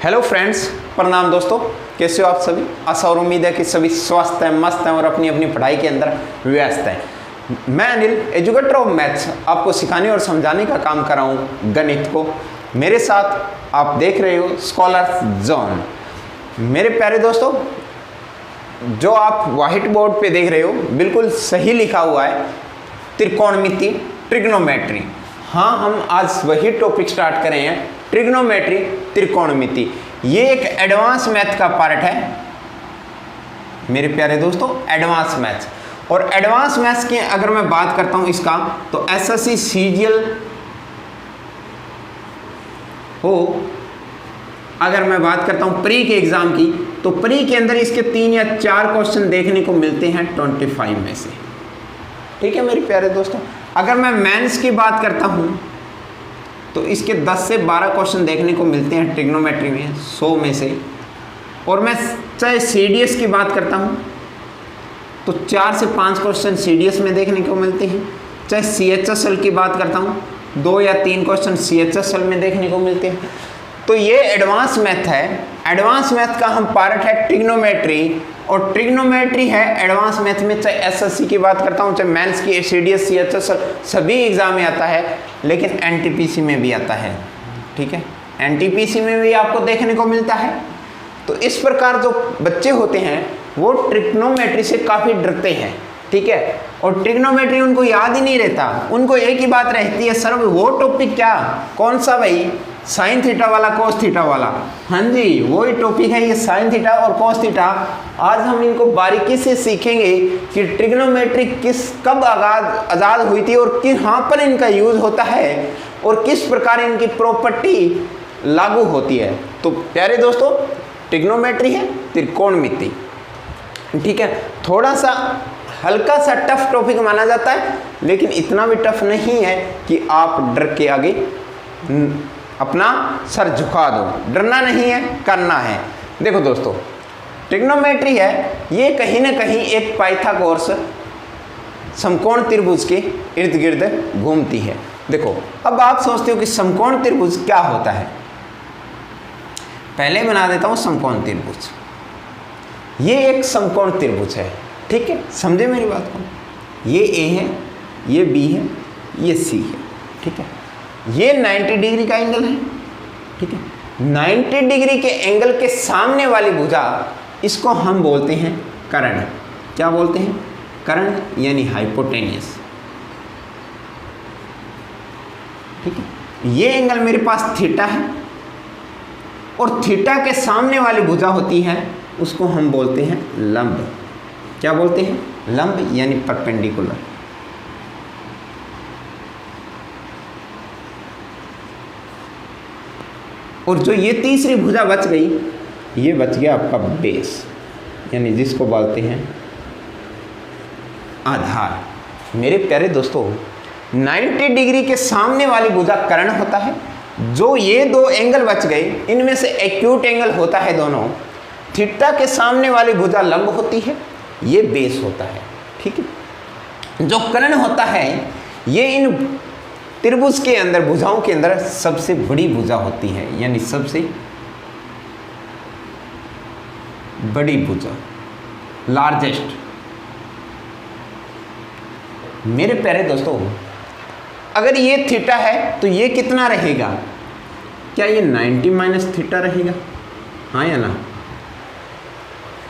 Hello friends, प्रणाम दोस्तों। कैसे हो आप सभी? आशा और उम्मीद है कि सभी स्वस्थ हैं, मस्त हैं और अपनी अपनी पढ़ाई के अंदर व्यस्त हैं। मैं अनिल, एजुकेटर ऑफ मैथ्स, आपको सिखाने और समझाने का काम कर रहा हूँ गणित को। मेरे साथ आप देख रहे हो स्कॉलर जोन। मेरे प्यारे दोस्तों, जो आप व्हाइट बोर्ड पे देख रहे हो बिल्कुल सही लिखा हुआ है त्रिकोणमिति, ट्रिग्नोमेट्री। हाँ, हम आज वही टॉपिक स्टार्ट कर रहे हैं, ट्रिग्नोमेट्री, त्रिकोणमिति। ये एक एडवांस मैथ का पार्ट है मेरे प्यारे दोस्तों, एडवांस मैथ्स। और एडवांस मैथ्स की अगर मैं बात करता हूं इसका, तो एसएससी सीजीएल हो, अगर मैं बात करता हूं प्री के एग्जाम की, तो प्री के अंदर इसके 3 या 4 क्वेश्चन देखने को मिलते हैं 25 में से। ठीक है मेरे प्यारे दोस्तों। अगर मैं मेंस की बात करता हूं तो इसके 10 से 12 क्वेश्चन देखने को मिलते हैं ट्रिग्नोमेट्री में 100 में से। और मैं चाहे सीडीएस की बात करता हूं तो 4 से 5 क्वेश्चन सीडीएस में देखने को मिलते हैं। चाहे सीएचएसएल की बात करता हूं 2 या 3 क्वेश्चन सीएचएसएल में देखने को मिलते हैं। तो ये एडवांस मैथ है। एडवांस मैथ का हम पार्ट है ट्रिग्नोमेट्री, और ट्रिग्नोमेट्री है एडवांस मैथ में। चाहे एसएससी की बात करता हूँ, चाहे मेंस की, सीडीएस, सीएचएसएल, सभी एग्जाम में आता है, लेकिन एनटीपीसी में भी आता है। ठीक है, एनटीपीसी में भी आपको देखने को मिलता है। तो इस प्रकार जो बच्चे होते हैं वो ट्रिग्नोमेट्री से काफ़ी डरते हैं। ठीक है, और ट्रिग्नोमेट्री उनको याद ही नहीं रहता। उनको एक ही बात रहती है, सर वो टॉपिक क्या, कौन सा भाई, साइन थीटा वाला, कोस थीटा वाला। हाँ जी, वही टॉपिक है ये, साइन थीटा और कोस थीटा। आज हम इनको बारीकी से सीखेंगे कि ट्रिग्नोमेट्री कब आज़ाद हुई थी और कहाँ पर इनका यूज होता है और किस प्रकार इनकी प्रॉपर्टी लागू होती है। तो प्यारे दोस्तों, ट्रिग्नोमेट्री है त्रिकोणमिति। ठीक है, थोड़ा सा हल्का सा टफ टॉपिक माना जाता है, लेकिन इतना भी टफ नहीं है कि आप डर के आगे अपना सर झुका दो। डरना नहीं है, करना है। देखो दोस्तों, ट्रिग्नोमेट्री है ये कहीं ना कहीं एक पाइथागोरस समकोण त्रिभुज के इर्द गिर्द घूमती है। देखो, अब आप सोचते हो कि समकोण त्रिभुज क्या होता है। पहले बना देता हूं समकोण त्रिभुज। ये एक समकोण त्रिभुज है। ठीक है, समझे मेरी बात को। ये ए है, ये बी है, ये सी है। ठीक है, ये 90 डिग्री का एंगल है। ठीक है, 90 डिग्री के एंगल के सामने वाली भुजा, इसको हम बोलते हैं कर्ण। क्या बोलते हैं? कर्ण, यानी हाइपोटेनियस। ठीक है, ये एंगल मेरे पास थीटा है, और थीटा के सामने वाली भुजा होती है उसको हम बोलते हैं लंब। क्या बोलते हैं? लंब, यानी परपेंडिकुलर। और जो ये तीसरी भुजा बच गई, ये बच गया आपका बेस, यानी जिसको बोलते हैं आधार। मेरे प्यारे दोस्तों, 90 डिग्री के सामने वाली भुजा कर्ण होता है। जो ये 2 एंगल बच गए, इनमें से एक्यूट एंगल होता है दोनों। थीटा के सामने वाली भुजा लंब होती है, ये बेस होता है। ठीक है, जो कर्ण होता है ये इन त्रिभुज के अंदर, भुजाओं के अंदर सबसे बड़ी भुजा होती है, यानी सबसे बड़ी भुजा, लार्जेस्ट। मेरे प्यारे दोस्तों, अगर ये थीटा है तो ये कितना रहेगा? क्या ये 90 माइनस थीटा रहेगा? हाँ या ना?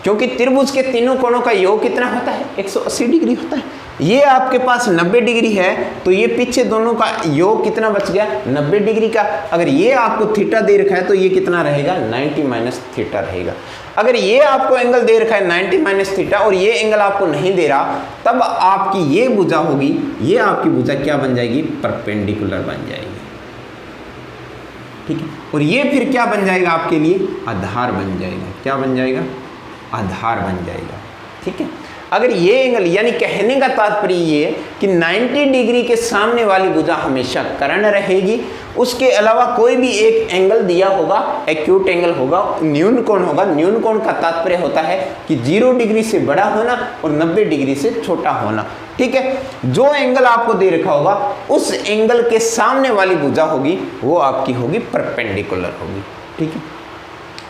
क्योंकि त्रिभुज के तीनों कोणों का योग कितना होता है? 180 डिग्री होता है। ये आपके पास 90 डिग्री है, तो ये पीछे दोनों का योग कितना बच गया? 90 डिग्री का। अगर ये आपको थीटा दे रखा है तो ये कितना रहेगा? 90 माइनस थीटा रहेगा। अगर ये आपको एंगल दे रखा है 90 माइनस थीटा, और ये एंगल आपको नहीं दे रहा, तब आपकी ये भुजा होगी, ये आपकी भुजा क्या बन जाएगी? परपेंडिकुलर बन जाएगी। ठीक है, और ये फिर क्या बन जाएगा आपके लिए? आधार बन जाएगा। क्या बन जाएगा? आधार बन जाएगा। ठीक है, अगर ये एंगल, यानी कहने का तात्पर्य ये कि 90 डिग्री के सामने वाली भुजा हमेशा कर्ण रहेगी, उसके अलावा कोई भी एक एंगल दिया होगा, एक्यूट एंगल होगा, न्यून कोण होगा। न्यून कोण का तात्पर्य होता है कि 0 डिग्री से बड़ा होना और 90 डिग्री से छोटा होना। ठीक है, जो एंगल आपको दे रखा होगा उस एंगल के सामने वाली भुजा होगी वो आपकी होगी परपेंडिकुलर होगी। ठीक है,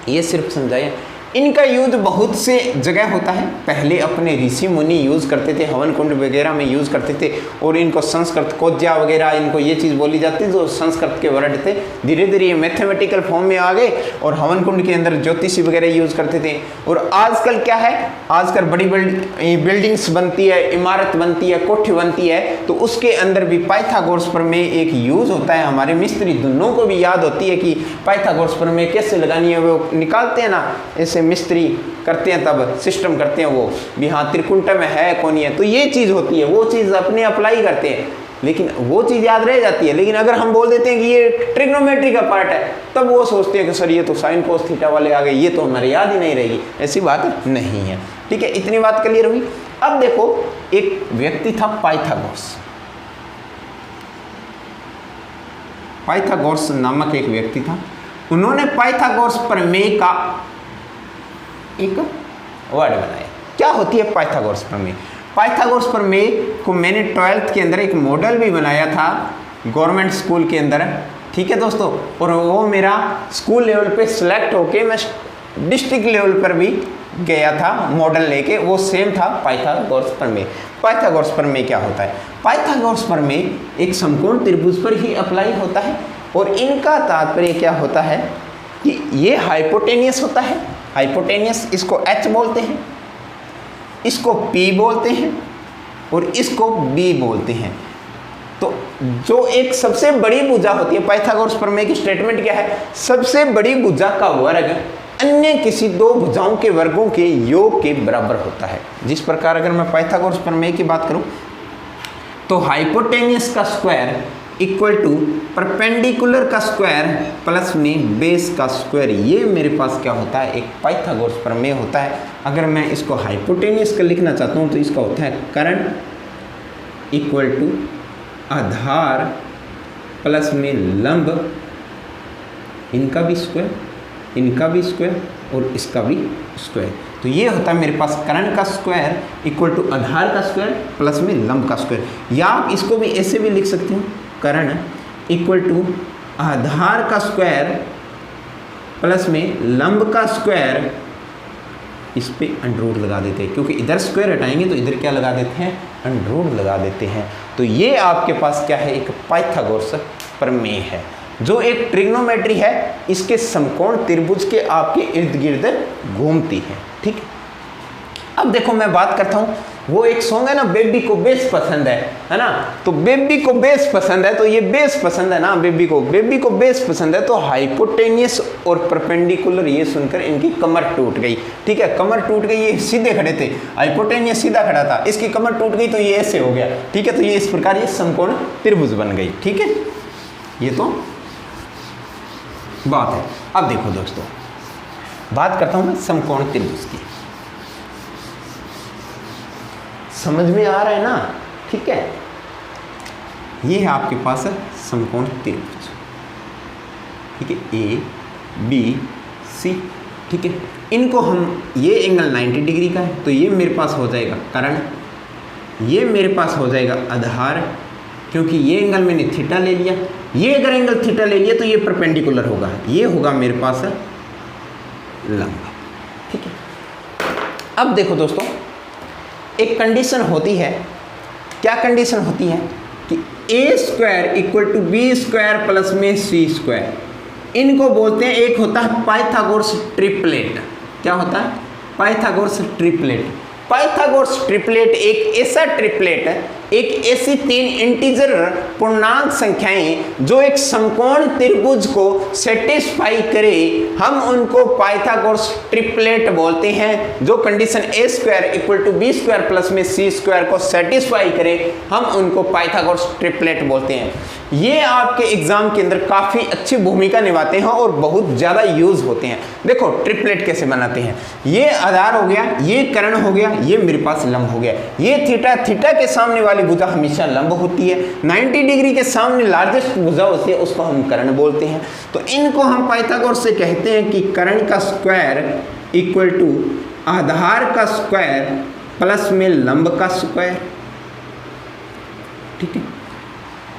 ये सिर्फ समझाया। इनका यूज बहुत से जगह होता है। पहले अपने ऋषि मुनि यूज़ करते थे, हवन कुंड वगैरह में यूज़ करते थे, और इनको संस्कृत कोज्या वगैरह इनको ये चीज़ बोली जाती थी, जो संस्कृत के वर्ड थे। धीरे धीरे ये मैथमेटिकल फॉर्म में आ गए और हवन कुंड के अंदर ज्योतिषी वगैरह यूज़ करते थे। और आजकल क्या है, आजकल बड़ी बिल्डिंग्स बनती है, इमारत बनती है, कोठी बनती है, तो उसके अंदर भी पाइथागोरस प्रमेय एक यूज़ होता है। हमारे मिस्त्री दोनों को भी याद होती है कि पाइथागोरस प्रमेय कैसे लगानी है, वो निकालते हैं ना, ऐसे मिस्त्री करते हैं, तब सिस्टम करते हैं वो भी, हाँ त्रिकुंट में है कौन है, तो ये चीज़ होती है, वो चीज़ अपने अप्लाई करते हैं, लेकिन वो चीज़ याद रह जाती है। लेकिन अगर हम बोल देते हैं कि ये ट्रिग्नोमेट्री का पार्ट है, तब वो सोचते हैं कि सर ये तो साइन कोस थीटा वाले आ गए, ये तो हमारे याद ही नहीं रहेगी। ऐसी बात नहीं है, ठीक है। इतनी बात क्लियर हुई। अब देखो, एक व्यक्ति था पाइथागोरस, पाइथागोरस नामक एक व्यक्ति था। उन्होंने पाइथागोरस प्रमेय का एक वर्ड बनाया। क्या होती है पाइथागोरस प्रमेय? पाइथागोरस प्रमेय को मैंने 12th के अंदर एक मॉडल भी बनाया था गवर्नमेंट स्कूल के अंदर, ठीक है दोस्तों, और वो मेरा स्कूल लेवल पे सिलेक्ट होके मैं डिस्ट्रिक्ट लेवल पर भी गया था मॉडल लेके, वो सेम था पाइथागोरस प्रमेय। पाइथागोरस प्रमेय क्या होता है? पाइथागोरस प्रमेय एक समकोण त्रिभुज पर ही अप्लाई होता है, और इनका तात्पर्य क्या होता है कि ये हाइपोटेनियस होता है, हाइपोटेनियस, इसको H बोलते हैं, इसको P बोलते हैं, और इसको B बोलते हैं। तो जो एक सबसे बड़ी भुजा होती है, पाइथागोरस प्रमेय की स्टेटमेंट क्या है? सबसे बड़ी भुजा का वर्ग अन्य किसी दो भुजाओं के वर्गों के योग के बराबर होता है। जिस प्रकार अगर मैं पाइथागोरस प्रमेय की बात करूं, तो हाइपोटेनियस का स्क्वायर इक्वल टू परपेंडिकुलर का स्क्वायर प्लस में बेस का स्क्वायर, ये मेरे पास क्या होता है? एक पाइथागोरस प्रमेय होता है। अगर मैं इसको हाइपोटेनियस का लिखना चाहता हूँ तो इसका होता है कर्ण इक्वल टू आधार प्लस में लंब, इनका भी स्क्वायर, इनका भी स्क्वायर, और इसका भी स्क्वायर। तो ये होता है मेरे पास कर्ण का स्क्वायर इक्वल टू आधार का स्क्वायर प्लस में लंब का स्क्वायर। या आप इसको भी ऐसे भी लिख सकते हो, कर्ण इक्वल टू आधार का स्क्वायर प्लस में लंब का स्क्वायर, इस पे अंडर रूट लगा देते हैं, क्योंकि इधर स्क्वायर हटाएंगे तो इधर क्या लगा देते हैं? अंडर रूट लगा देते हैं। तो ये आपके पास क्या है? एक पाइथागोरस प्रमेय है, जो एक ट्रिग्नोमेट्री है, इसके समकोण त्रिभुज के आपके इर्द गिर्द घूमती है, ठीक है। अब देखो मैं बात करता हूँ, वो एक सॉन्ग है ना, बेबी को बेस पसंद है ना, तो बेबी को बेस पसंद है, तो ये बेस पसंद है ना, बेबी को बेस पसंद है, तो हाइपोटेनियस और परपेंडिकुलर ये सुनकर इनकी कमर टूट गई, ठीक है। कमर टूट गई, ये सीधे खड़े थे, हाइपोटेनियस सीधा खड़ा था, इसकी कमर टूट गई तो ये ऐसे हो गया, ठीक है। तो ये इस प्रकार ये समकोण त्रिभुज बन गई, ठीक है। ये तो बात है। अब देखो दोस्तों, बात करता हूं मैं समकोण त्रिभुज की, समझ में आ रहा है ना, ठीक है। ये है आपके पास समकोण त्रिभुज, ठीक है, ए बी सी, ठीक है। इनको हम, ये एंगल 90 डिग्री का है, तो ये मेरे पास हो जाएगा कर्ण, ये मेरे पास हो जाएगा आधार, क्योंकि ये एंगल मैंने थीटा ले लिया, ये अगर एंगल थीटा ले लिया तो ये परपेंडिकुलर होगा, ये होगा मेरे पास लंब, ठीक है। अब देखो दोस्तों, एक कंडीशन होती है, क्या कंडीशन होती है कि A square equal to B square plus में सी स्क्वायर, इनको बोलते हैं, एक होता है पाइथागोरस ट्रिपलेट। क्या होता है? Pythagoras triplet. पाइथागोरस ट्रिपलेट एक ऐसा ट्रिपलेट है, एक ऐसी तीन इंटीजर पूर्णांक संख्याएं जो एक समकोण त्रिभुज को सेटिस्फाई करे, हम उनको पाइथागोरस ट्रिपलेट बोलते हैं। जो condition A square equal to B square plus में सी स्क्वायर को सेटिस्फाई करे, हम उनको पाइथागोरस ट्रिपलेट बोलते हैं। ये आपके एग्जाम के अंदर काफ़ी अच्छी भूमिका निभाते हैं और बहुत ज़्यादा यूज होते हैं। देखो ट्रिपलेट कैसे बनाते हैं, ये आधार हो गया, ये कर्ण हो गया, ये मेरे पास लंब हो गया, ये थीटा, थीटा के सामने वाली भुजा हमेशा लंब होती है, 90 डिग्री के सामने लार्जेस्ट भुजा होती है, उसको हम कर्ण बोलते हैं। तो इनको हम पाइथागोरस से कहते हैं कि कर्ण का स्क्वायर इक्वल टू आधार का स्क्वायर प्लस में लंब का स्क्वायर, ठीक है।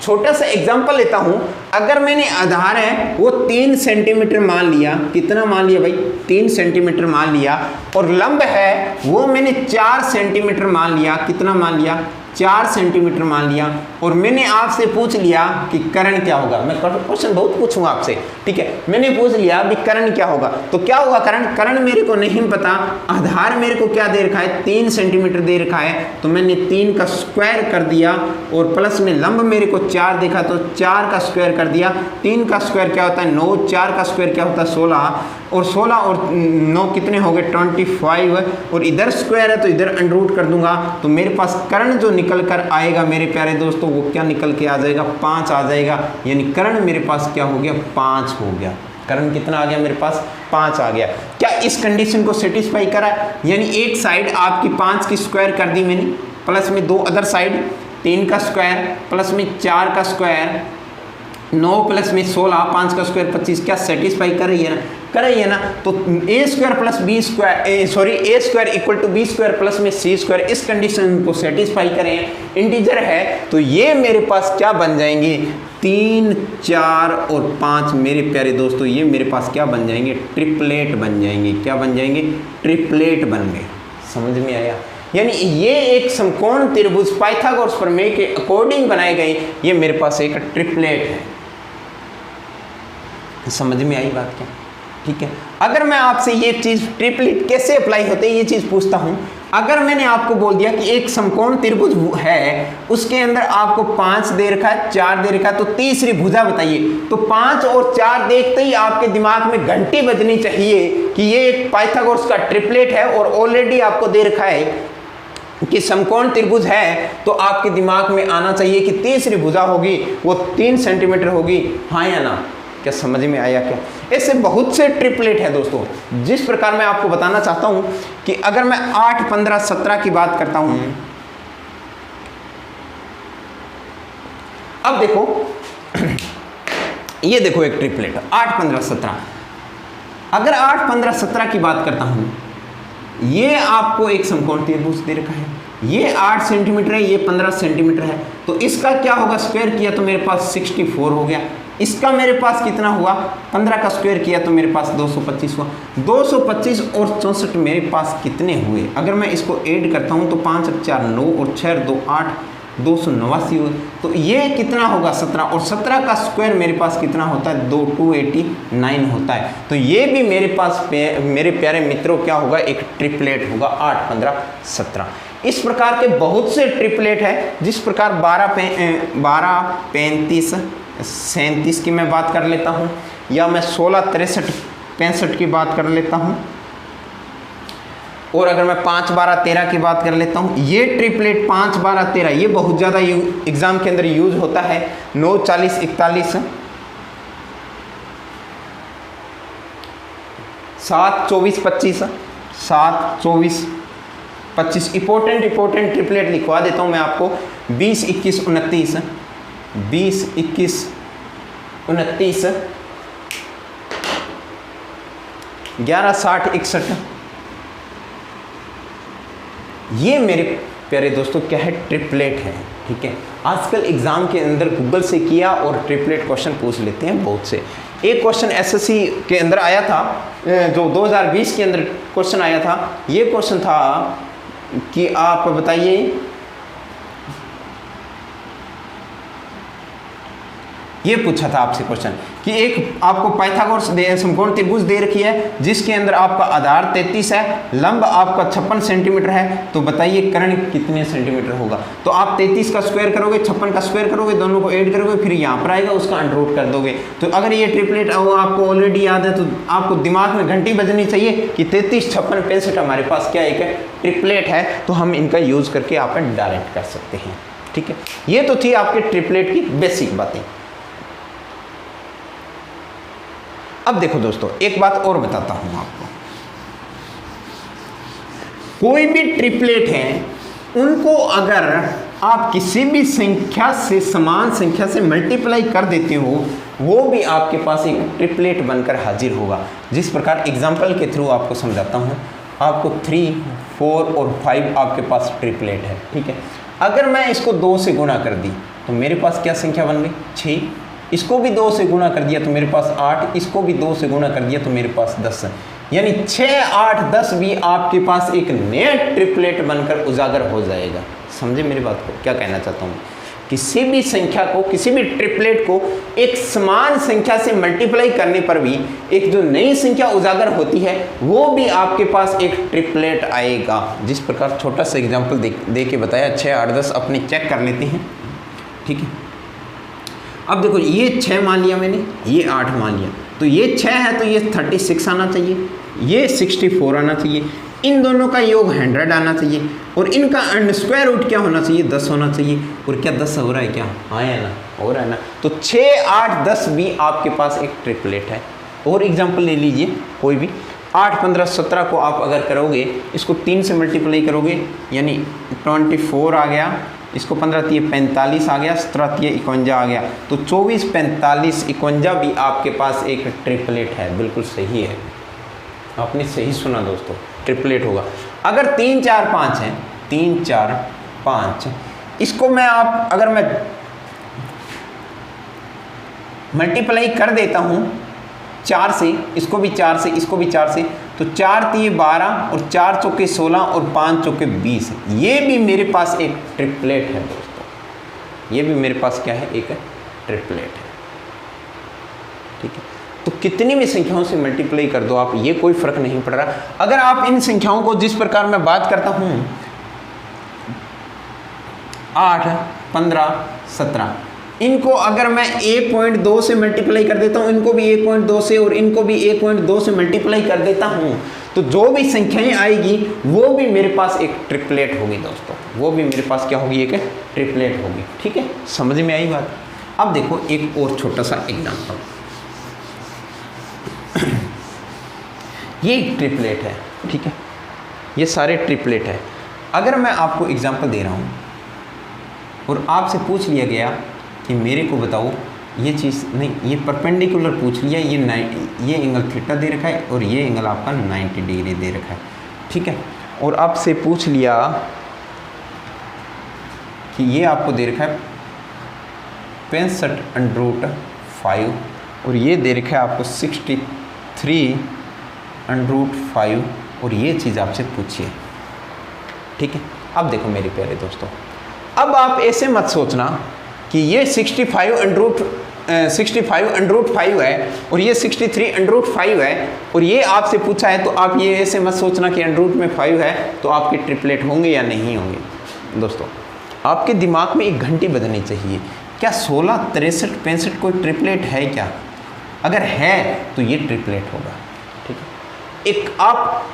छोटा सा एग्जांपल लेता हूं, अगर मैंने आधार है वो 3 सेंटीमीटर मान लिया, कितना मान लिया भाई 3 सेंटीमीटर मान लिया, और लंब है वो मैंने 4 सेंटीमीटर मान लिया, कितना मान लिया 4 सेंटीमीटर मान लिया, और मैंने आपसे पूछ लिया कि कर्ण क्या होगा। मैं क्वेश्चन बहुत पूछूंगा आपसे, ठीक है, मैंने पूछ लिया भी कर्ण क्या होगा, तो क्या होगा कर्ण मेरे को नहीं पता, आधार मेरे को क्या दे रखा है 3 सेंटीमीटर दे रखा है, तो मैंने 3 का स्क्वायर कर दिया, और प्लस में लंब मेरे को 4 देखा तो 4 का स्क्वायर कर दिया। 3 का स्क्वायर क्या होता है 9, 4 का स्क्वायर क्या होता है 16, और 16 और 9 कितने हो गए 25, और इधर स्क्वायर है तो इधर अंडर कर दूंगा, तो मेरे पास कर्ण जो निकल कर आएगा मेरे प्यारे दोस्तों वो क्या निकल के आ जाएगा 5 आ जाएगा, यानी कर्ण मेरे पास क्या हो गया 5 हो गया। कर्ण कितना आ गया मेरे पास 5 आ गया। क्या इस कंडीशन को सेटिस्फाई करा, यानी एक साइड आपकी 5 की स्क्वायर कर दी मैंने, प्लस में 2 अदर साइड 3 का स्क्वायर प्लस में 4 का स्क्वायर 9 प्लस में 16 5 का स्क्वायर 25, क्या सेटिस्फाई कर रही है ना, कर रही है ना। तो A square plus B square sorry A square equal to B square plus में सी स्क्वायर, इस कंडीशन को सेटिस्फाई करें, इंटीजर है तो ये मेरे पास क्या बन जाएंगे 3, 4 और 5 मेरे प्यारे दोस्तों, ये मेरे पास क्या बन जाएंगे ट्रिपलेट बन जाएंगे। क्या बन जाएंगे ट्रिपलेट बन गए। समझ में आया, यानी ये एक समकोण त्रिभुज पाइथागोरस प्रमेय के अकॉर्डिंग बनाए गए, ये मेरे पास एक ट्रिपलेट है। समझ में आई बात क्या, ठीक है। अगर मैं आपसे ये चीज ट्रिपलेट कैसे अप्लाई होते है ये चीज पूछता हूं, अगर मैंने आपको बोल दिया कि एक समकोण त्रिभुज है उसके अंदर आपको 5 दे रखा है 4 दे रखा है, तो तीसरी भुजा बताइए, तो 5 और 4 देखते ही आपके दिमाग में घंटी बजनी चाहिए कि ये एक पाइथागोरस का ट्रिपलेट है, और ऑलरेडी आपको दे रखा है कि समकोण त्रिभुज है, तो आपके दिमाग में आना चाहिए कि तीसरी भुजा होगी वो 3 सेंटीमीटर होगी, हाँ या ना। क्या समझ में आया क्या। ऐसे बहुत से ट्रिपलेट है दोस्तों, जिस प्रकार मैं आपको बताना चाहता हूं कि अगर मैं 8, 15, 17 की बात करता हूं, अब देखो ये देखो एक ट्रिपलेट 8, 15, 17, अगर 8, 15, 17 की बात करता हूं, ये आपको एक समकोण त्रिभुज दे रखा है, ये 8 सेंटीमीटर है, ये 15 सेंटीमीटर है, तो इसका क्या होगा स्क्वायर किया तो मेरे पास 64 हो गया। इसका मेरे पास कितना हुआ 15 का स्क्वायर किया तो मेरे पास 225 हुआ। 225 और 64 मेरे पास कितने हुए, अगर मैं इसको ऐड करता हूं तो 5 और 4 9 और 6 2 8 289 हुए, तो ये कितना होगा 17, और 17 का स्क्वायर मेरे पास कितना होता है 289 होता है। तो ये भी मेरे पास मेरे प्यारे मित्रों क्या होगा एक ट्रिपलेट होगा 8, 15, 17। इस प्रकार के बहुत से ट्रिपलेट है, जिस प्रकार 12, 35, 37 की मैं बात कर लेता हूं, या मैं 16, 63, 65 की बात कर लेता हूं, और अगर मैं 5, 12, 13 की बात कर लेता हूं, ये ट्रिपलेट 5, 12, 13 ये बहुत ज़्यादा एग्जाम के अंदर यूज होता है। 9, 40, 41, 7, 24, 25, 7, 24, 25 इंपॉर्टेंट ट्रिपलेट लिखवा देता हूं मैं आपको। 20, 21, 29, 20, 21, 29, 11, 60, 61, ये मेरे प्यारे दोस्तों क्या है ट्रिपलेट है, ठीक है। आजकल एग्जाम के अंदर गूगल से किया और ट्रिपलेट क्वेश्चन पूछ लेते हैं बहुत से। एक क्वेश्चन एसएससी के अंदर आया था, जो 2020 के अंदर क्वेश्चन आया था, ये क्वेश्चन था कि आप बताइए ये पूछा था आपसे क्वेश्चन कि एक आपको पाइथागोरस समकोण त्रिभुज दे रखी है जिसके अंदर आपका आधार 33 है, लंब आपका 56 सेंटीमीटर है, तो बताइए कर्ण कितने सेंटीमीटर होगा। तो आप 33 का स्क्वायर करोगे, 56 का स्क्वायर करोगे, दोनों को ऐड करोगे, फिर यहाँ पर आएगा उसका अंडर रूट कर दोगे। तो अगर ये ट्रिपलेट आपको ऑलरेडी याद है तो आपको दिमाग में घंटी बजनी चाहिए कि 33, 56, 65 हमारे पास क्या एक ट्रिपलेट है, तो हम इनका यूज करके आप डायरेक्ट कर सकते हैं, ठीक है। ये तो थी आपके ट्रिपलेट की बेसिक बातें। अब देखो दोस्तों एक बात और बताता हूं आपको, कोई भी ट्रिपलेट है उनको अगर आप किसी भी संख्या से समान संख्या से मल्टीप्लाई कर देते हो वो भी आपके पास एक ट्रिपलेट बनकर हाजिर होगा। जिस प्रकार एग्जांपल के थ्रू आपको समझाता हूं, आपको 3, 4 और 5 आपके पास ट्रिपलेट है, ठीक है। अगर मैं इसको 2 से गुणा कर दी तो मेरे पास क्या संख्या बन गई 6। इसको भी 2 से गुणा कर दिया तो मेरे पास 8, इसको भी 2 से गुणा कर दिया तो मेरे पास 10 है। यानी 6, 8, 10 भी आपके पास एक नया ट्रिपलेट बनकर उजागर हो जाएगा। समझे मेरी बात को, क्या कहना चाहता हूँ? किसी भी संख्या को, किसी भी ट्रिपलेट को एक समान संख्या से मल्टीप्लाई करने पर भी एक जो नई संख्या उजागर होती है वो भी आपके पास एक ट्रिपलेट आएगा। जिस प्रकार छोटा सा एग्जांपल दे के बताया, 6, 8, 10 अपने चेक कर लेते हैं, ठीक है। अब देखो ये 6 मान लिया मैंने, ये 8 मान लिया, तो ये 6 है तो ये 36 आना चाहिए, ये 64 आना चाहिए, इन दोनों का योग 100 आना चाहिए और इनका स्क्वायर रूट क्या होना चाहिए 10 होना चाहिए। और क्या 10 हो रहा है? क्या हाँ है ना, हो रहा है ना। तो 6, 8, 10 भी आपके पास एक ट्रिपलेट है। और एग्जांपल ले लीजिए कोई भी, 8, 15, 17 को आप अगर करोगे, इसको 3 से मल्टीप्लाई करोगे यानी 24 आ गया, इसको 15 3 45 आ गया, 17 3 51 आ गया, तो 24, 45, 51 भी आपके पास एक ट्रिपलेट है। बिल्कुल सही है, आपने सही सुना दोस्तों, ट्रिपलेट होगा। अगर 3, 4, 5 है, 3, 4, 5, इसको अगर मैं मल्टीप्लाई कर देता हूँ 4 से, इसको भी 4 से, इसको भी 4 से, तो 4 3 12 और 4 चौके 16 और 5 चौके 20, ये भी मेरे पास एक ट्रिपलेट है दोस्तों। ये भी मेरे पास क्या है? एक ट्रिपलेट है, ठीक है। तो कितनी भी संख्याओं से मल्टीप्लाई कर दो आप, ये कोई फर्क नहीं पड़ रहा। अगर आप इन संख्याओं को, जिस प्रकार मैं बात करता हूँ 8, 15, 17, इनको अगर मैं 1.2 से मल्टीप्लाई कर देता हूँ, इनको भी 1.2 से और इनको भी 1.2 से मल्टीप्लाई कर देता हूँ, तो जो भी संख्याएं आएगी वो भी मेरे पास एक ट्रिपलेट होगी दोस्तों। वो भी मेरे पास क्या होगी? एक ट्रिपलेट होगी, ठीक है। समझ में आई बात? अब देखो एक और छोटा सा एग्जाम्पल, ये एक ट्रिपलेट है, ठीक है। ये सारे ट्रिपलेट है। अगर मैं आपको एग्जांपल दे रहा हूँ और आपसे पूछ लिया गया कि मेरे को बताओ ये चीज़, नहीं ये परपेंडिकुलर पूछ लिया, ये एंगल थीटा दे रखा है और ये एंगल आपका 90 डिग्री दे रखा है, ठीक है। और आपसे पूछ लिया कि ये आपको दे रखा है 65√5 और ये दे रखा है आपको 63√5 और ये चीज़ आपसे पूछिए, ठीक है। अब देखो मेरे प्यारे दोस्तों, अब आप ऐसे मत सोचना कि ये 65√5 है और ये 63√5 है और ये आपसे पूछा है, तो आप ये ऐसे मत सोचना कि √5 है तो आपके ट्रिपलेट होंगे या नहीं होंगे। दोस्तों आपके दिमाग में एक घंटी बजनी चाहिए, क्या 16, 63, 65 कोई ट्रिपलेट है क्या? अगर है तो ये ट्रिपलेट होगा, ठीक है। एक आप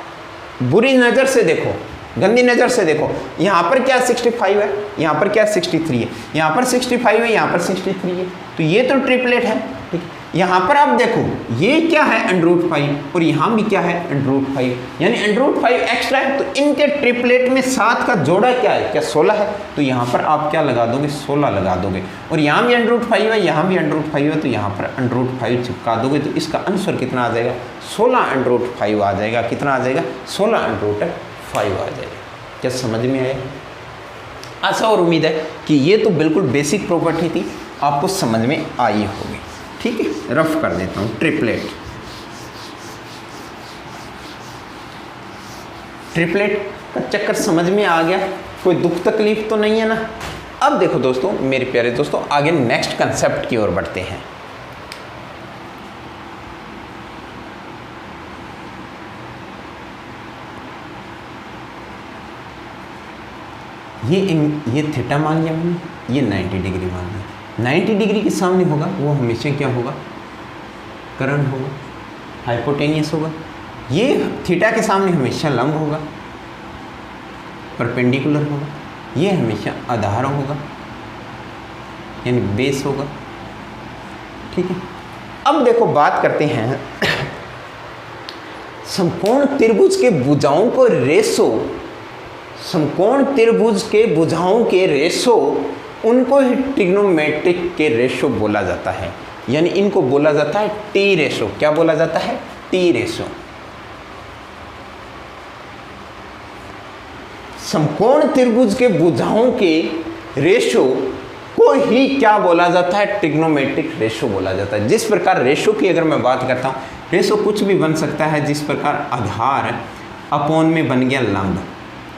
बुरी नज़र से देखो, गंदी नज़र से देखो, यहाँ पर क्या 65 है, यहाँ पर क्या 63 है, यहाँ पर 65 है, यहाँ पर 63 है, तो ये तो ट्रिपलेट है, ठीक है। यहाँ पर आप देखो ये क्या है √5 और यहाँ भी क्या है √5, यानी √5 एक्स्ट्रा है, तो इनके ट्रिपलेट में 7 का जोड़ा क्या है? क्या 16 है, तो यहाँ पर आप क्या लगा दोगे? 16 लगा दोगे। और यहाँ भी √5 है, यहाँ भी √5 है, तो यहाँ पर √5 चिपका दोगे, तो इसका आंसर कितना आ जाएगा? 16√5 आ जाएगा। कितना आ जाएगा? 16√5 आ जाएगा। क्या समझ में आया? आशा और उम्मीद है कि ये तो बिल्कुल बेसिक प्रॉपर्टी थी, आपको समझ में आई होगी, ठीक है। रफ कर देता हूँ। ट्रिपलेट का चक्कर समझ में आ गया? कोई दुख तकलीफ तो नहीं है ना? अब देखो दोस्तों, मेरे प्यारे दोस्तों, आगे नेक्स्ट कंसेप्ट की ओर बढ़ते हैं। ये थीटा मान लिया मैंने, ये 90 डिग्री मान लिया। 90 डिग्री के सामने होगा वो हमेशा क्या होगा? कर्ण होगा, हाइपोटेनियस होगा। ये थीटा के सामने हमेशा लंब होगा, परपेंडिकुलर होगा। ये हमेशा आधार होगा, यानी बेस होगा, ठीक है। अब देखो बात करते हैं समकोण त्रिभुज के भुजाओं को रेशो, समकोण त्रिभुज के भुजाओं के रेशो, उनको ही ट्रिग्नोमेट्रिक के रेशो बोला जाता है, यानी इनको बोला जाता है टी रेशो। क्या बोला जाता है? T ratio. समकोण त्रिभुज के भुजाओं के रेशो को ही क्या बोला जाता है, ट्रिग्नोमेट्रिक रेशो बोला जाता है। जिस प्रकार रेशो की अगर मैं बात करता हूँ, रेशो कुछ भी बन सकता है, जिस प्रकार आधार अपॉन में बन गया लंब,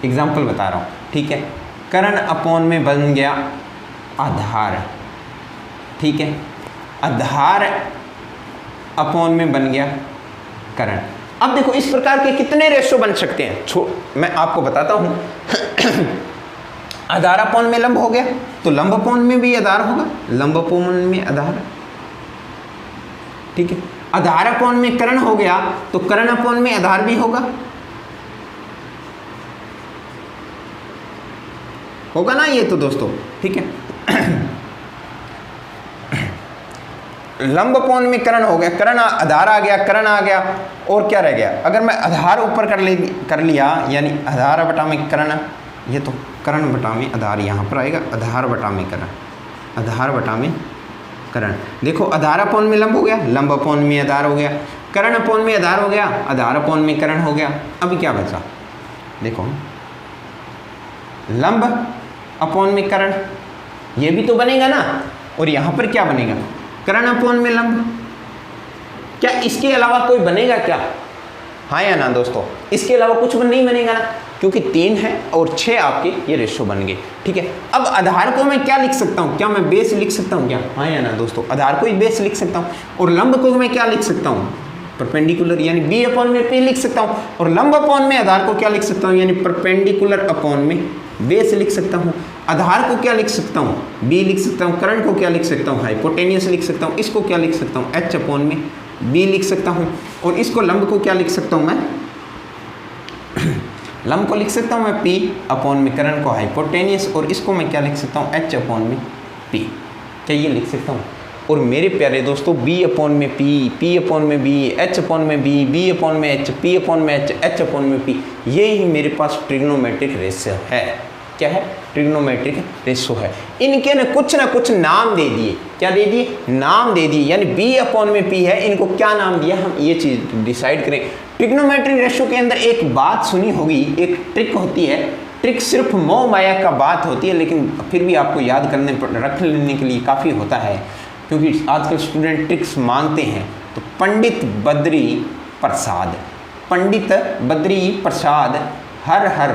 एग्जाम्पल बता रहा हूँ, ठीक है, कर्ण अपॉन में बन गया आधार, ठीक है, आधार अपॉन में बन गया कर्ण। अब देखो इस प्रकार के कितने रेशो बन सकते हैं, मैं आपको बताता हूं। आधार अपॉन में लंब हो गया तो लंब अपॉन में भी आधार होगा, लंब अपॉन में आधार, ठीक है। आधार अपॉन में कर्ण हो गया तो कर्ण अपॉन में आधार भी होगा, होगा ना ये तो दोस्तों, ठीक है। लंब अपॉन में कर्ण हो गया, कर्ण आधार आ गया, कर्ण आ गया, और क्या रह गया, अगर मैं आधार ऊपर कर लिया, यानी आधार बटा में कर्ण, ये तो कर्ण बटा में आधार यहाँ पर आएगा, आधार बटा में कर्ण, आधार बटा में कर्ण। देखो आधार अपॉन में लंब हो गया, लंब अपॉन में आधार हो गया, कर्ण अपॉन में आधार हो गया, आधार अपॉन में कर्ण हो गया। अभी क्या बचा, देखो लंब अपॉन में कर्ण, ये भी तो बनेगा ना, और यहाँ पर क्या बनेगा, कर्ण अपॉन में लंब। क्या इसके अलावा कोई बनेगा क्या, हाँ या ना दोस्तों, इसके अलावा कुछ नहीं बनेगा ना, क्योंकि 3 है और 6 आपके ये रेशो बन गए, ठीक है। अब आधार को मैं क्या लिख सकता हूँ, क्या मैं बेस लिख सकता हूँ क्या, हाँ या ना दोस्तों, आधार को ही बेस लिख सकता हूँ, और लंब को मैं क्या लिख सकता हूँ, परपेंडिकुलर, यानी बी अपॉन में पी लिख सकता हूँ, और लंब अपॉन में आधार को क्या लिख सकता हूँ, यानी परपेंडिकुलर अपॉन में बेस लिख सकता हूँ। आधार को क्या लिख सकता हूँ, बी लिख सकता हूँ, कर्ण को क्या लिख सकता हूँ, हाइपोटेनियस लिख सकता हूँ, इसको क्या लिख सकता हूँ, एच अपॉन में बी लिख सकता हूँ, और इसको लंब को क्या लिख सकता हूँ मैं, लंब को लिख सकता हूँ मैं पी अपॉन में कर्ण को हाइपोटेनियस, और इसको मैं क्या लिख सकता हूँ, एच अपॉन में पी, क्या ये लिख सकता हूँ। और मेरे प्यारे दोस्तों बी अपॉन में पी, पी अपॉन में बी, एच अपॉन में बी, बी अपॉन में एच, पी अपॉन में एच, एच अपॉन में पी, ये ही मेरे पास ट्रिग्नोमेट्रिक रेशो है। क्या है, ट्रिग्नोमेट्रिक रेशो है। इनके ना कुछ नाम दे दिए, क्या दे दिए, नाम दे दिए, यानी बी अपॉन में पी है, इनको क्या नाम दिया, हम ये चीज़ डिसाइड करें। ट्रिग्नोमेट्रिक रेशो के अंदर एक बात सुनी होगी, एक ट्रिक होती है, ट्रिक सिर्फ मोह माया का बात होती है, लेकिन फिर भी आपको याद करने रख लेने के लिए काफ़ी होता है, क्योंकि आजकल स्टूडेंट ट्रिक्स मांगते हैं। तो पंडित बद्री प्रसाद, पंडित बद्री प्रसाद हर हर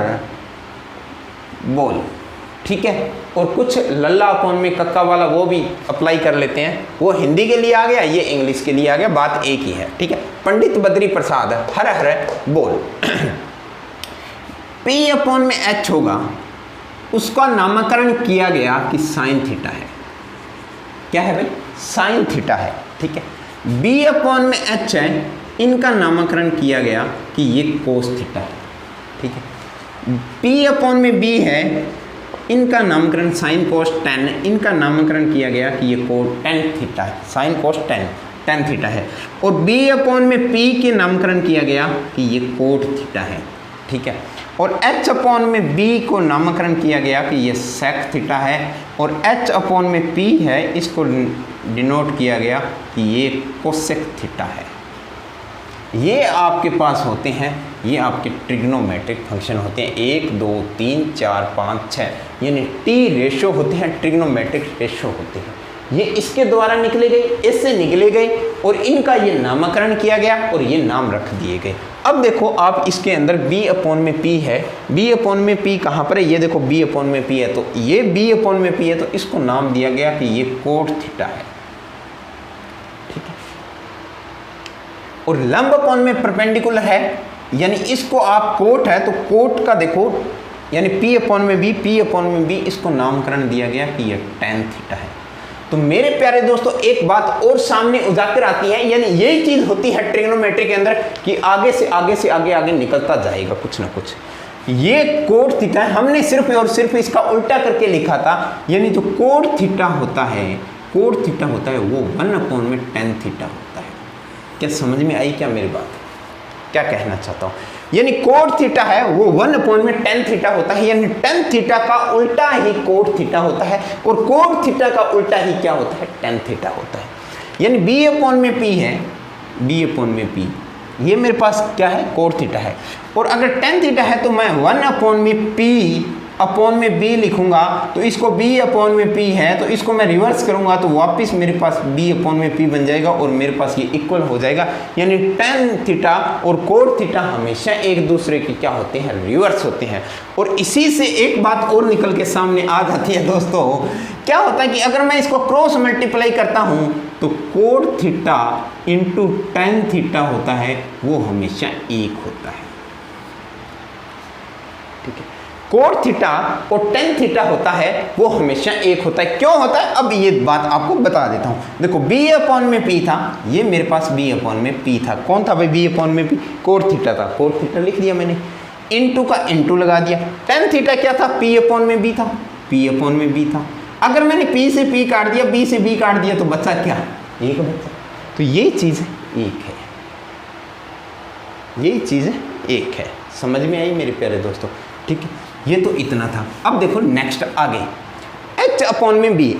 बोल, ठीक है। और कुछ लल्ला अपॉन में कक्का वाला वो भी अप्लाई कर लेते हैं, वो हिंदी के लिए आ गया, ये इंग्लिश के लिए आ गया, बात एक ही है, ठीक है। पंडित बद्री प्रसाद हर हर बोल। पी अपॉन में एच होगा, उसका नामकरण किया गया कि साइन थीटा है, क्या है भाई, साइन थीटा है, ठीक है। बी अपॉन में एच है, इनका नामकरण किया गया कि ये कोस थीटा है, ठीक है। पी अपॉन में बी है, इनका नामकरण साइन कोस टेन, इनका नामकरण किया गया कि ये कोट टेन थीटा है, साइन कोस टेन थीटा है। और बी अपॉन में पी के नामकरण किया गया कि ये कोट थीटा है, ठीक है। और एच अपॉन में बी को नामकरण किया गया कि ये सेक थीटा है, और एच अपॉन में पी है, इसको डिनोट किया गया कि ये कोसेक थीटा है। ये आपके पास होते हैं, ये आपके ट्रिग्नोमेट्रिक फंक्शन होते हैं, 1 2 3 4 5 6, यानी टी रेशो होते हैं, ट्रिग्नोमेट्रिक रेशो होते हैं। ये इसके द्वारा निकले गए, इससे निकले गए, और इनका ये नामकरण किया गया और ये नाम रख दिए गए। अब देखो आप इसके अंदर b अपॉन में p है, b अपॉन में p कहाँ पर है, ये देखो b अपॉन में p है, तो ये b अपॉन में p है, तो इसको नाम दिया गया कि ये कोट थीटा है, ठीक है। और लंब अपॉन में परपेंडिकुलर है, यानी इसको आप कोट है तो कोट का देखो, यानी p अपॉन में b, p अपॉन में b, इसको नामकरण दिया गया कि ये tan थीटा है। तो मेरे प्यारे दोस्तों एक बात और सामने उजागर आती है, यानी यही चीज होती है ट्रिग्नोमेट्री के अंदर कि आगे से आगे निकलता जाएगा कुछ ना कुछ। ये कोट थीटा हमने सिर्फ और सिर्फ इसका उल्टा करके लिखा था, यानी जो कोट थीटा होता है, कोट थीटा होता है वो 1 अपॉन में tan थीटा होता है। क्या समझ में आई क्या मेरी बात, क्या कहना चाहता हूँ, यानी कोट थीटा है वो 1 अपॉन में tan थीटा होता है, यानी tan थीटा का उल्टा ही कोट थीटा होता है, और कोट थीटा का उल्टा ही क्या होता है, tan थीटा होता है। यानी b अपॉन में p है, b अपॉन में p, ये मेरे पास क्या है, कोट थीटा है, और अगर tan थीटा है तो मैं 1 अपॉन में p अपॉन में b लिखूंगा तो इसको b अपॉन में p है, तो इसको मैं रिवर्स करूंगा तो वापस मेरे पास b अपॉन में p बन जाएगा और मेरे पास ये इक्वल हो जाएगा। यानी tan थीटा और कोट थीटा हमेशा एक दूसरे के क्या होते हैं, रिवर्स होते हैं। और इसी से एक बात और निकल के सामने आ जाती है दोस्तों, क्या होता है कि अगर मैं इसको क्रॉस मल्टीप्लाई करता हूं तो cot theta into tan theta होता है वो हमेशा एक होता है। ठीक है, कोट थीटा और tan थीटा होता है वो हमेशा एक होता है। क्यों होता है, अब ये बात आपको बता देता हूं। देखो b अपॉन में p था, ये मेरे पास b अपॉन में p था। कौन था भाई b अपॉन में p? कोट थीटा था। कोट थीटा लिख दिया मैंने, इनटू का इनटू लगा दिया। tan थीटा क्या था? p अपॉन में b था, p अपॉन में b था। अगर मैंने p से p काट दिया, b से b काट दिया तो बचा क्या? एक बचा। तो ये चीज एक है, ये चीज एक है। समझ में आई मेरे प्यारे दोस्तों? ठीक है, ये तो इतना था। अब देखो नेक्स्ट आगे, h अपॉन में b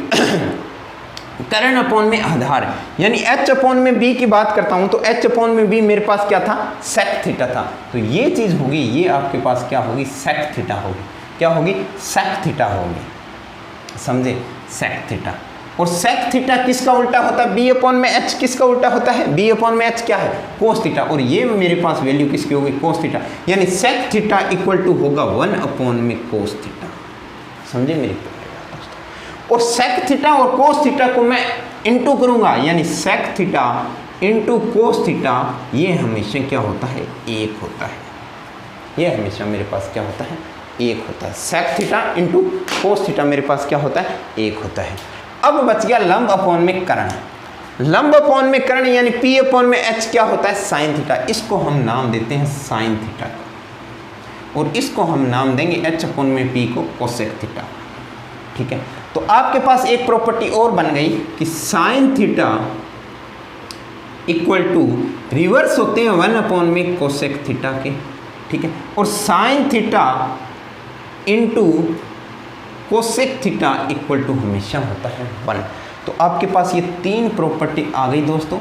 करण अपॉन में आधार, यानी h अपॉन में b की बात करता हूं तो h अपॉन में b मेरे पास क्या था? सेक थीटा था। तो ये चीज होगी, ये आपके पास क्या होगी? सेक थीटा होगी। क्या होगी? सेक थीटा होगी। समझे? Sec theta. और सेक थीटा किसका उल्टा होता है? b अपॉन में h किसका उल्टा होता है? b अपॉन में h क्या है? Cos theta. और ये मेरे पास वैल्यू किसकी होगी? Cos theta. यानी सेक थीटा इक्वल टू होगा 1 अपॉन में कोस थीटा। समझे मेरी दोस्तों? और सेक थीटा और कोस थीटा को मैं इंटू करूंगा, यानी sec theta into cos theta, ये हमेशा क्या होता है? एक होता है। ये हमेशा मेरे पास क्या होता है? एक होता है। Sec theta into cos theta मेरे पास क्या होता है? एक होता है। अब बच गया लंब अपॉन में करण। लंब अपॉन में करण यानी p अपॉन में h क्या होता है? Sine theta. इसको हम नाम देते हैं साइन थीटा का, और इसको हम नाम देंगे h अपॉन में p को कोसेक थीटा। ठीक है, तो आपके पास एक प्रॉपर्टी और बन गई कि sine theta equal to reverse होते हैं 1 अपॉन में कोसेक थीटा के। ठीक है, और sine theta into cosec theta equal to हमेशा होता है 1। तो आपके पास ये तीन प्रॉपर्टी आ गई दोस्तों।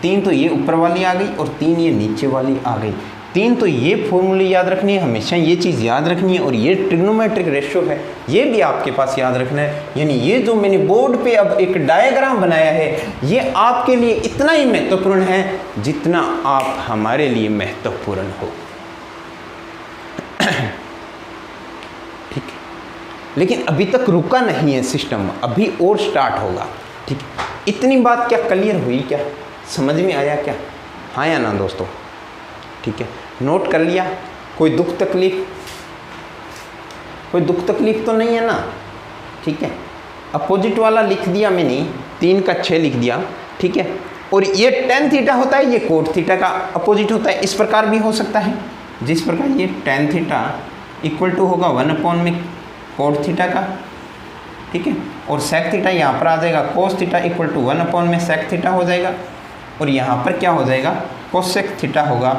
तीन तो ये ऊपर वाली आ गई और तीन ये नीचे वाली आ गई। तीन तो ये फॉर्मूले याद रखनी है, हमेशा ये चीज़ याद रखनी है, और ये ट्रिग्नोमेट्रिक रेशियो है ये भी आपके पास याद रखना है। यानी ये जो मैंने बोर्ड पे अब एक डायग्राम बनाया है ये आपके लिए इतना ही महत्वपूर्ण है जितना आप हमारे लिए महत्वपूर्ण हो। ठीक है, लेकिन अभी तक रुका नहीं है सिस्टम, अभी और स्टार्ट होगा। ठीक है, इतनी बात क्या क्लियर हुई? क्या समझ में आया? क्या हाँ या ना दोस्तों? ठीक है, नोट कर लिया? कोई दुख तकलीफ? कोई दुख तकलीफ तो नहीं है ना? ठीक है, अपोजिट वाला लिख दिया मैंने, 3 का 6 लिख दिया। ठीक है, और ये tan थीटा होता है, ये कोट थीटा का अपोजिट होता है। इस प्रकार भी हो सकता है, जिस प्रकार ये tan थीटा इक्वल टू होगा 1 अपॉन में कोट थीटा का। ठीक है, और सेक थीटा यहाँ पर आ जाएगा, cos theta equal to 1 upon में सेक थीटा हो जाएगा, और यहाँ पर क्या हो जाएगा? कोसेक थीटा होगा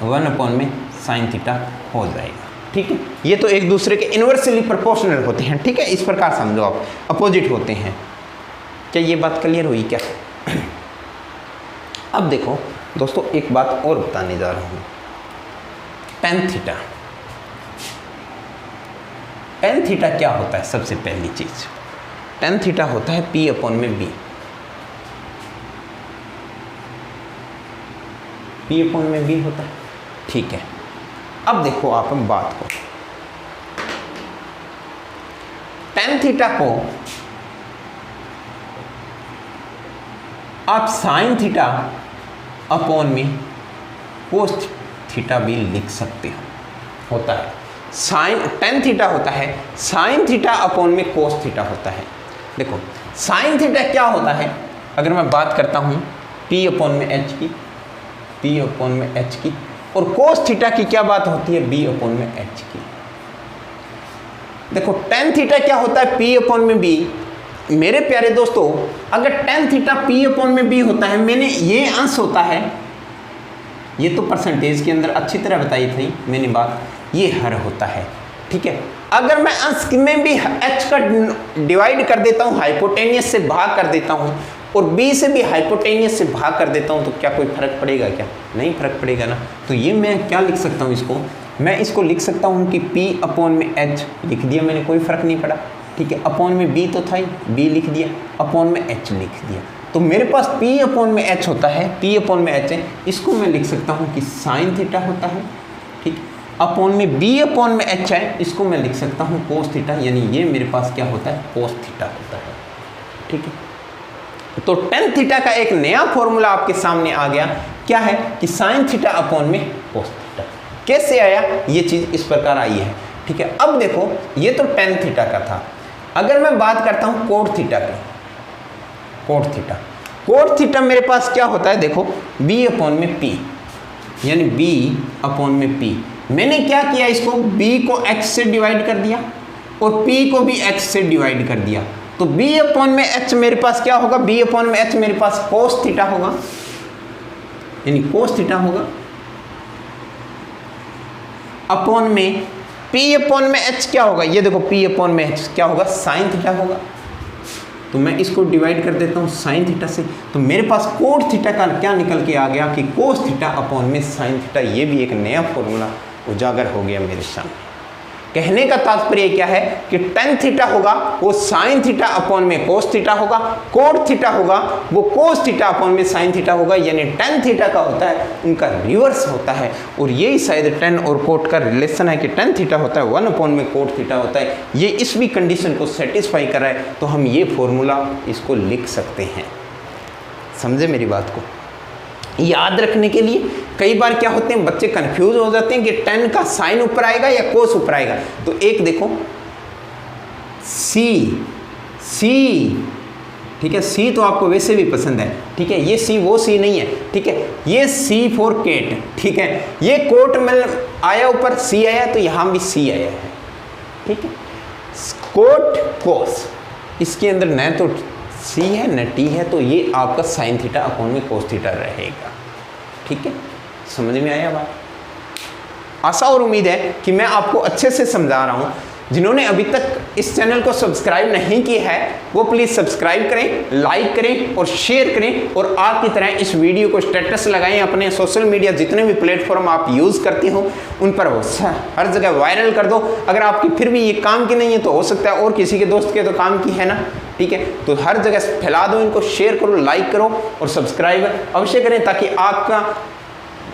1 अपॉन में साइन थीटा हो जाएगा। ठीक है, ये तो एक दूसरे के इन्वर्सली प्रोपोर्शनल होते हैं। ठीक है, इस प्रकार समझो आप, अपोजिट होते हैं। क्या ये बात क्लियर हुई क्या? अब देखो दोस्तों, एक बात और बताने जा रहा हूँ। tan थीटा, tan थीटा क्या होता है? सबसे पहली चीज, tan थीटा होता है p अपॉन में b। p अपॉन में b होता है। ठीक है, अब देखो आप बात को, tan थीटा को आप साइन थीटा अपॉन में कोस थीटा भी लिख सकते हो। होता है साइन, tan थीटा होता है साइन थीटा अपॉन में कोस थीटा होता है। देखो साइन थीटा क्या होता है, अगर मैं बात करता हूँ p अपॉन में h की, p अपॉन में h की, और कोस थीटा की क्या बात होती है? b अपॉन में h की। देखो tan थीटा क्या होता है? p अपॉन में b। मेरे प्यारे दोस्तों, अगर tan थीटा p अपॉन में b होता है, मैंने ये अंश होता है, ये तो परसेंटेज के अंदर अच्छी तरह बताई थी मैंने बात, ये हर होता है। ठीक है, अगर मैं अंश में भी h का डिवाइड कर देता हूँ, हाइपोटेनियस से भाग कर देता हूँ, और b से भी हाइपोटेनियस से भाग कर देता हूँ, तो क्या कोई फर्क पड़ेगा? क्या नहीं फर्क पड़ेगा ना। तो ये मैं क्या लिख सकता हूँ इसको? मैं इसको लिख सकता हूँ कि P अपॉन में H लिख दिया मैंने, कोई फ़र्क नहीं पड़ा, ठीक है। अपॉन में B तो था ही, B लिख दिया, अपॉन में H लिख दिया। तो मेरे पास P अपॉन में H होता है, P अपॉन में H है, इसको मैं लिख सकता हूँ कि साइन थीटा होता है, ठीक। अपॉन में B अपॉन में H है, इसको मैं लिख सकता हूँ कोस थीटा, यानी ये मेरे पास क्या होता है, कोस थीटा होता है, ठीक है। तो टेन थीटा का एक नया फॉर्मूला आपके सामने आ गया, क्या है कि साइन थीटा अपॉन में कोस थीटा। कैसे आया, ये चीज़ इस प्रकार आई है, ठीक है। अब देखो ये तो टेन थीटा का था, अगर मैं बात करता हूँ कोट थीटा की, कोट थीटा मेरे पास क्या होता है, देखो B अपॉन में P, यानी B अपॉन में P। मैंने क्या किया, इसको B को X से डिवाइड कर दिया और P को भी X से डिवाइड कर दिया, तो B अपॉन में H मेरे पास क्या होगा, B अपॉन में H मेरे पास कोस थीटा होगा, यानी कोस थीटा होगा, अपॉन में P अपॉन में H क्या होगा, ये देखो P अपॉन में H क्या होगा, साइन थीटा होगा। तो मैं इसको डिवाइड कर देता हूँ साइन थीटा से, तो मेरे पास कोट थीटा का क्या निकल के आ गया कि कोस थीटा अपॉन में साइन थीटा। ये भी एक नया फॉर्मूला उजागर हो गया मेरे सामने। कहने का तात्पर्य क्या है कि टेन थीटा होगा वो साइन थीटा अपॉन में कोस थीटा होगा, कोट थीटा होगा वो कोस थीटा अपॉन में साइन थीटा होगा, यानी टेन थीटा का होता है उनका रिवर्स होता है। और यही शायद टेन और कोट का रिलेशन है कि टेन थीटा होता है वन अपॉन में कोट थीटा होता है। ये इस भी कंडीशन को सेटिस्फाई कर रहा है, तो हम ये फॉर्मूला इसको लिख सकते हैं। समझे मेरी बात को? याद रखने के लिए कई बार क्या होते हैं, बच्चे कंफ्यूज हो जाते हैं कि टेन का साइन ऊपर आएगा या कोस ऊपर आएगा। तो एक देखो सी, ठीक है, सी तो आपको वैसे भी पसंद है, ठीक है, ये सी वो सी नहीं है, ठीक है, ये सी फॉर केट, ठीक है, ये कोट में आया ऊपर सी आया तो यहाँ भी सी आया है, ठीक है। कोट कोस, इसके अंदर न तो सी है न टी है, तो ये आपका साइन थीटा अपॉन में कोस थीटा रहेगा, ठीक है। समझ में आया बात? आशा और उम्मीद है कि मैं आपको अच्छे से समझा रहा हूँ। जिन्होंने अभी तक इस चैनल को सब्सक्राइब नहीं किया है वो प्लीज़ सब्सक्राइब करें, लाइक करें और शेयर करें, और आपकी तरह इस वीडियो को स्टेटस लगाएं, अपने सोशल मीडिया जितने भी प्लेटफॉर्म आप यूज़ करते हो उन पर हर जगह वायरल कर दो। अगर आपकी फिर भी ये काम की नहीं है तो हो सकता है और किसी के दोस्त के तो काम की है ना, ठीक है। तो हर जगह फैला दो इनको, शेयर करो, लाइक करो और सब्सक्राइब अवश्य करें, ताकि आपका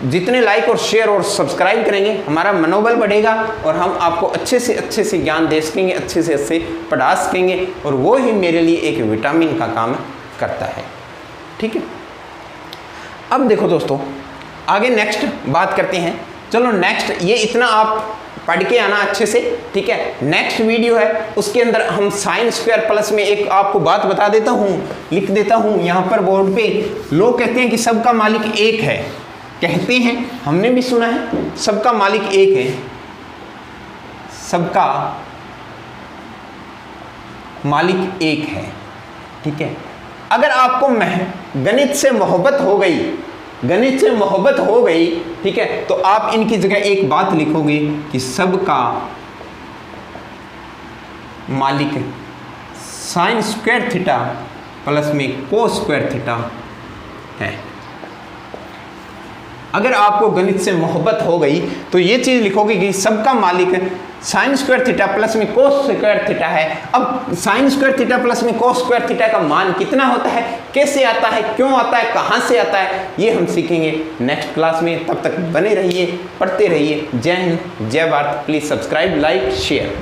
जितने लाइक और शेयर और सब्सक्राइब करेंगे हमारा मनोबल बढ़ेगा और हम आपको अच्छे से ज्ञान दे सकेंगे, अच्छे से पढ़ा सकेंगे, और वो ही मेरे लिए एक विटामिन का काम करता है, ठीक है। अब देखो दोस्तों आगे नेक्स्ट बात करते हैं। चलो नेक्स्ट, ये इतना आप पढ़ के आना अच्छे से, ठीक है। नेक्स्ट वीडियो है उसके अंदर हम साइन स्क्वायर प्लस में एक आपको बात बता देता हूँ, लिख देता हूँ यहाँ पर बोर्ड पे। लोग कहते हैं कि सबका मालिक एक है, कहते हैं, हमने भी सुना है सबका मालिक एक है, सबका मालिक एक है, ठीक है। अगर आपको गणित से मोहब्बत हो गई, ठीक है, तो आप इनकी जगह एक बात लिखोगे कि सबका मालिक साइन स्क्वायर थीटा प्लस में कोस स्क्वायर थीटा है। अगर आपको गणित से मोहब्बत हो गई तो ये चीज़ लिखोगे कि सबका मालिक साइन स्क्वायर थीटा प्लस में कोस स्क्वायर थीटा है। अब साइन स्क्वायर थीटा प्लस में कोस स्क्वायर थीटा का मान कितना होता है, कैसे आता है, क्यों आता है, कहाँ से आता है, ये हम सीखेंगे नेक्स्ट क्लास में। तब तक बने रहिए, पढ़ते रहिए। जय हिंद, जय Bharat. Please subscribe, like, share.